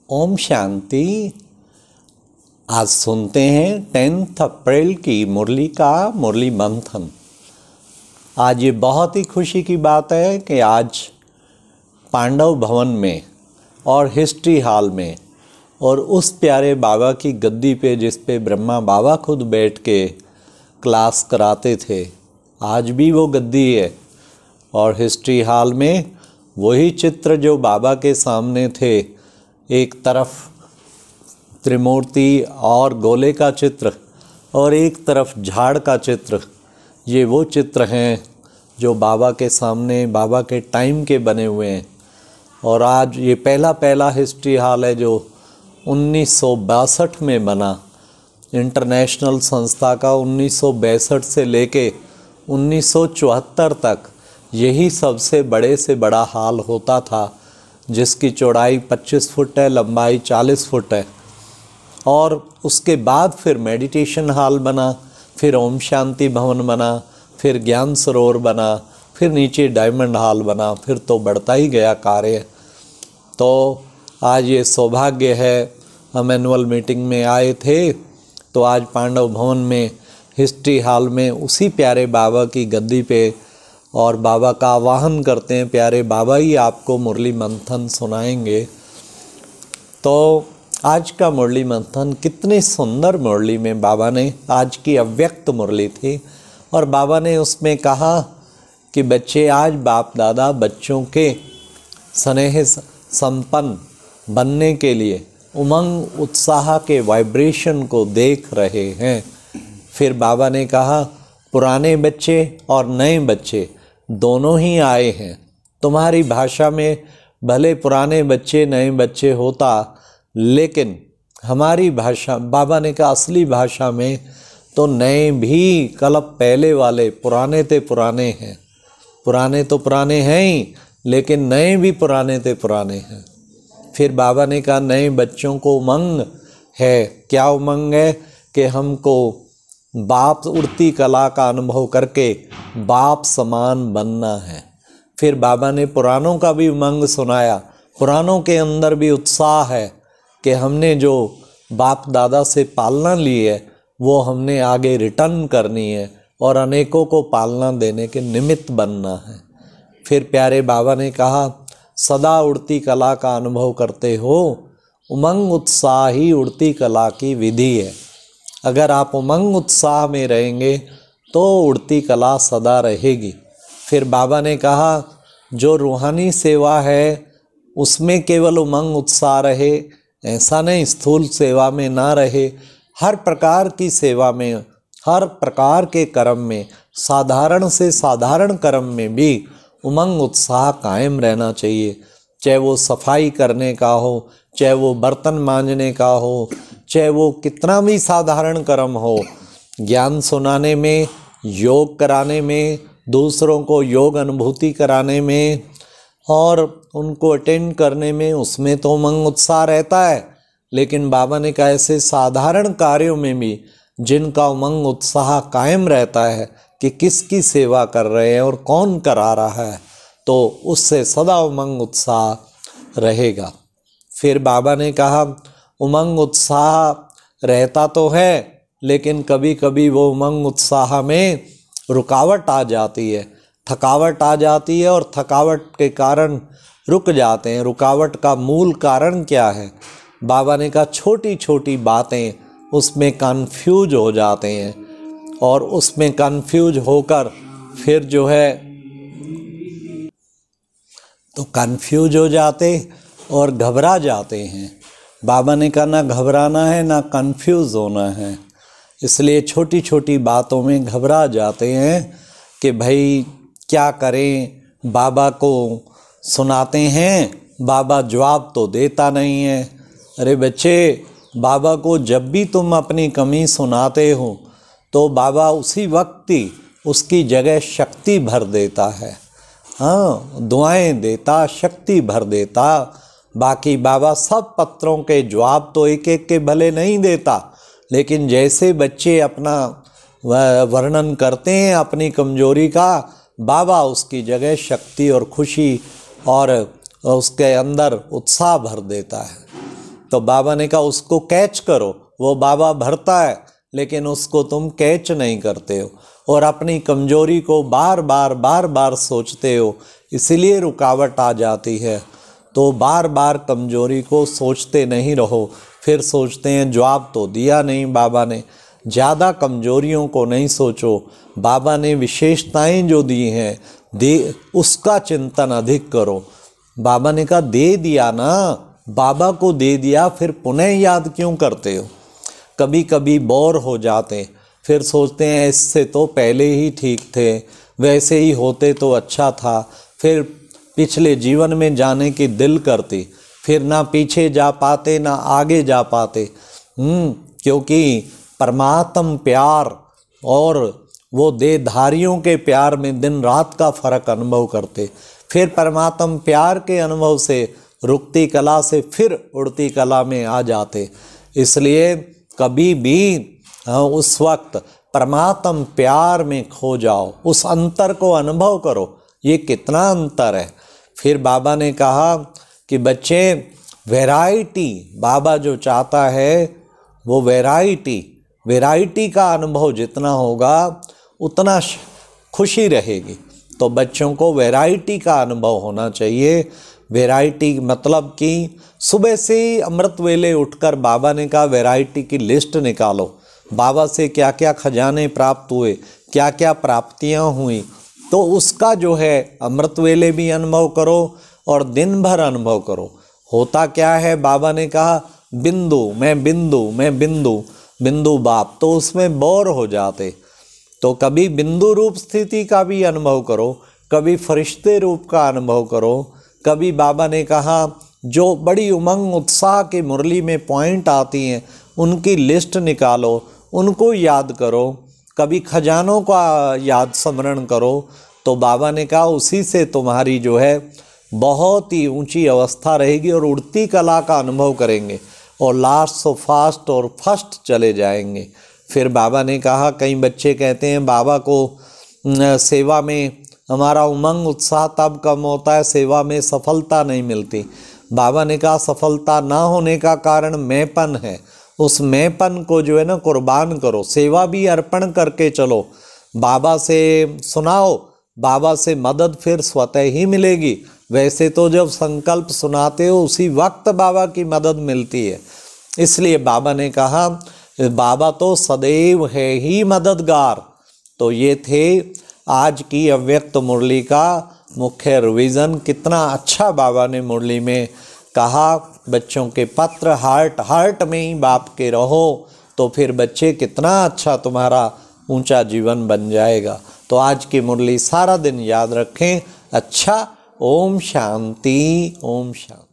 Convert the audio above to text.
ओम शांति। आज सुनते हैं 10 अप्रैल की मुरली का मुरली मंथन। आज ये बहुत ही खुशी की बात है कि आज पांडव भवन में और हिस्ट्री हॉल में और उस प्यारे बाबा की गद्दी पे जिस पे ब्रह्मा बाबा खुद बैठ के क्लास कराते थे, आज भी वो गद्दी है। और हिस्ट्री हॉल में वही चित्र जो बाबा के सामने थे, एक तरफ त्रिमूर्ति और गोले का चित्र और एक तरफ झाड़ का चित्र, ये वो चित्र हैं जो बाबा के सामने बाबा के टाइम के बने हुए हैं। और आज ये पहला हिस्ट्री हॉल है जो 1962 में बना। इंटरनेशनल संस्था का 1962 से लेके 1974 तक यही सबसे बड़े से बड़ा हॉल होता था, जिसकी चौड़ाई 25 फुट है, लंबाई 40 फुट है। और उसके बाद फिर मेडिटेशन हॉल बना, फिर ओम शांति भवन बना, फिर ज्ञान सरोवर बना, फिर नीचे डायमंड हॉल बना, फिर तो बढ़ता ही गया कार्य। तो आज ये सौभाग्य है, हम एनुअल मीटिंग में आए थे तो आज पांडव भवन में हिस्ट्री हॉल में उसी प्यारे बाबा की गद्दी पे और बाबा का आवाहन करते हैं। प्यारे बाबा ही आपको मुरली मंथन सुनाएंगे। तो आज का मुरली मंथन कितनी सुंदर मुरली में बाबा ने, आज की अव्यक्त मुरली थी और बाबा ने उसमें कहा कि बच्चे आज बाप दादा बच्चों के स्नेह संपन्न बनने के लिए उमंग उत्साह के वाइब्रेशन को देख रहे हैं। फिर बाबा ने कहा पुराने बच्चे और नए बच्चे दोनों ही आए हैं। तुम्हारी भाषा में भले पुराने बच्चे नए बच्चे होता, लेकिन हमारी भाषा, बाबा ने कहा असली भाषा में तो नए भी कल्प पहले वाले, पुराने ते पुराने हैं। पुराने तो पुराने हैं ही, लेकिन नए भी पुराने ते पुराने हैं। फिर बाबा ने कहा नए बच्चों को उमंग है। क्या उमंग है? कि हमको बाप उड़ती कला का अनुभव करके बाप समान बनना है। फिर बाबा ने पुरानों का भी उमंग सुनाया। पुरानों के अंदर भी उत्साह है कि हमने जो बाप दादा से पालना ली है वो हमने आगे रिटर्न करनी है और अनेकों को पालना देने के निमित्त बनना है। फिर प्यारे बाबा ने कहा सदा उड़ती कला का अनुभव करते हो, उमंग उत्साह ही उड़ती कला की विधि है। अगर आप उमंग उत्साह में रहेंगे तो उड़ती कला सदा रहेगी। फिर बाबा ने कहा जो रूहानी सेवा है उसमें केवल उमंग उत्साह रहे, ऐसा नहीं स्थूल सेवा में ना रहे। हर प्रकार की सेवा में, हर प्रकार के कर्म में, साधारण से साधारण कर्म में भी उमंग उत्साह कायम रहना चाहिए। चाहे वो सफाई करने का हो, चाहे वो बर्तन मांजने का हो, चाहे वो कितना भी साधारण कर्म हो। ज्ञान सुनाने में, योग कराने में, दूसरों को योग अनुभूति कराने में और उनको अटेंड करने में, उसमें तो उमंग उत्साह रहता है। लेकिन बाबा ने कहा ऐसे साधारण कार्यों में भी जिनका उमंग उत्साह कायम रहता है कि किसकी सेवा कर रहे हैं और कौन करा रहा है, तो उससे सदा उमंग उत्साह रहेगा। फिर बाबा ने कहा उमंग उत्साह रहता तो है, लेकिन कभी कभी वो उमंग उत्साह में रुकावट आ जाती है, थकावट आ जाती है और थकावट के कारण रुक जाते हैं। रुकावट का मूल कारण क्या है? बाबा ने कहा छोटी छोटी बातें उसमें कन्फ्यूज हो जाते हैं और उसमें कन्फ्यूज होकर फिर जो है तो कन्फ्यूज हो जाते और घबरा जाते हैं। बाबा ने कहा ना घबराना है ना कन्फ्यूज होना है। इसलिए छोटी छोटी बातों में घबरा जाते हैं कि भाई क्या करें, बाबा को सुनाते हैं, बाबा जवाब तो देता नहीं है। अरे बच्चे, बाबा को जब भी तुम अपनी कमी सुनाते हो तो बाबा उसी वक्त ही उसकी जगह शक्ति भर देता है। हाँ, दुआएं देता, शक्ति भर देता। बाकी बाबा सब पत्रों के जवाब तो एक एक के भले नहीं देता, लेकिन जैसे बच्चे अपना वर्णन करते हैं अपनी कमजोरी का, बाबा उसकी जगह शक्ति और खुशी और उसके अंदर उत्साह भर देता है। तो बाबा ने कहा उसको कैच करो, वो बाबा भरता है लेकिन उसको तुम कैच नहीं करते हो और अपनी कमजोरी को बार बार सोचते हो, इसीलिए रुकावट आ जाती है। तो बार बार कमजोरी को सोचते नहीं रहो, फिर सोचते हैं जवाब तो दिया नहीं बाबा ने। ज़्यादा कमजोरियों को नहीं सोचो, बाबा ने विशेषताएं जो दी हैं दे उसका चिंतन अधिक करो। बाबा ने कहा दे दिया ना, बाबा को दे दिया, फिर पुनः याद क्यों करते हो? कभी कभी बोर हो जाते, फिर सोचते हैं इससे तो पहले ही ठीक थे, वैसे ही होते तो अच्छा था, फिर पिछले जीवन में जाने की दिल करती, फिर ना पीछे जा पाते ना आगे जा पाते। क्योंकि परमात्म प्यार और वो देहधारियों के प्यार में दिन रात का फर्क अनुभव करते, फिर परमात्म प्यार के अनुभव से रुकती कला से फिर उड़ती कला में आ जाते। इसलिए कभी भी उस वक्त परमात्म प्यार में खो जाओ, उस अंतर को अनुभव करो, ये कितना अंतर है। फिर बाबा ने कहा कि बच्चे वैरायटी, बाबा जो चाहता है वो वैरायटी का अनुभव जितना होगा उतना खुशी रहेगी। तो बच्चों को वैरायटी का अनुभव होना चाहिए। वैरायटी मतलब कि सुबह से ही अमृत वेले उठकर बाबा ने कहा वैरायटी की लिस्ट निकालो, बाबा से क्या क्या खजाने प्राप्त हुए, क्या क्या प्राप्तियां हुई, तो उसका जो है अमृत वेले भी अनुभव करो और दिन भर अनुभव करो। होता क्या है, बाबा ने कहा बिंदु मैं बिंदु मैं बिंदु बिंदु बाप, तो उसमें बोर हो जाते। तो कभी बिंदु रूप स्थिति का भी अनुभव करो, कभी फरिश्ते रूप का अनुभव करो। कभी बाबा ने कहा जो बड़ी उमंग उत्साह की मुरली में पॉइंट आती हैं उनकी लिस्ट निकालो, उनको याद करो। कभी खजानों का याद स्मरण करो। तो बाबा ने कहा उसी से तुम्हारी जो है बहुत ही ऊंची अवस्था रहेगी और उड़ती कला का अनुभव करेंगे और लास्ट सो फास्ट और फर्स्ट चले जाएंगे। फिर बाबा ने कहा कई बच्चे कहते हैं बाबा को सेवा में हमारा उमंग उत्साह तब कम होता है, सेवा में सफलता नहीं मिलती। बाबा ने कहा सफलता ना होने का कारण मैंपन है, उस मैंपन को जो है ना कुर्बान करो, सेवा भी अर्पण करके चलो, बाबा से सुनाओ, बाबा से मदद फिर स्वतः ही मिलेगी। वैसे तो जब संकल्प सुनाते हो उसी वक्त बाबा की मदद मिलती है। इसलिए बाबा ने कहा बाबा तो सदैव है ही मददगार। तो ये थे आज की अव्यक्त मुरली का मुख्य रिवीजन। कितना अच्छा बाबा ने मुरली में कहा, बच्चों के पत्र हार्ट में ही बाप के रहो, तो फिर बच्चे कितना अच्छा तुम्हारा ऊंचा जीवन बन जाएगा। तो आज की मुरली सारा दिन याद रखें। अच्छा, ओम शांति, ओम शांति।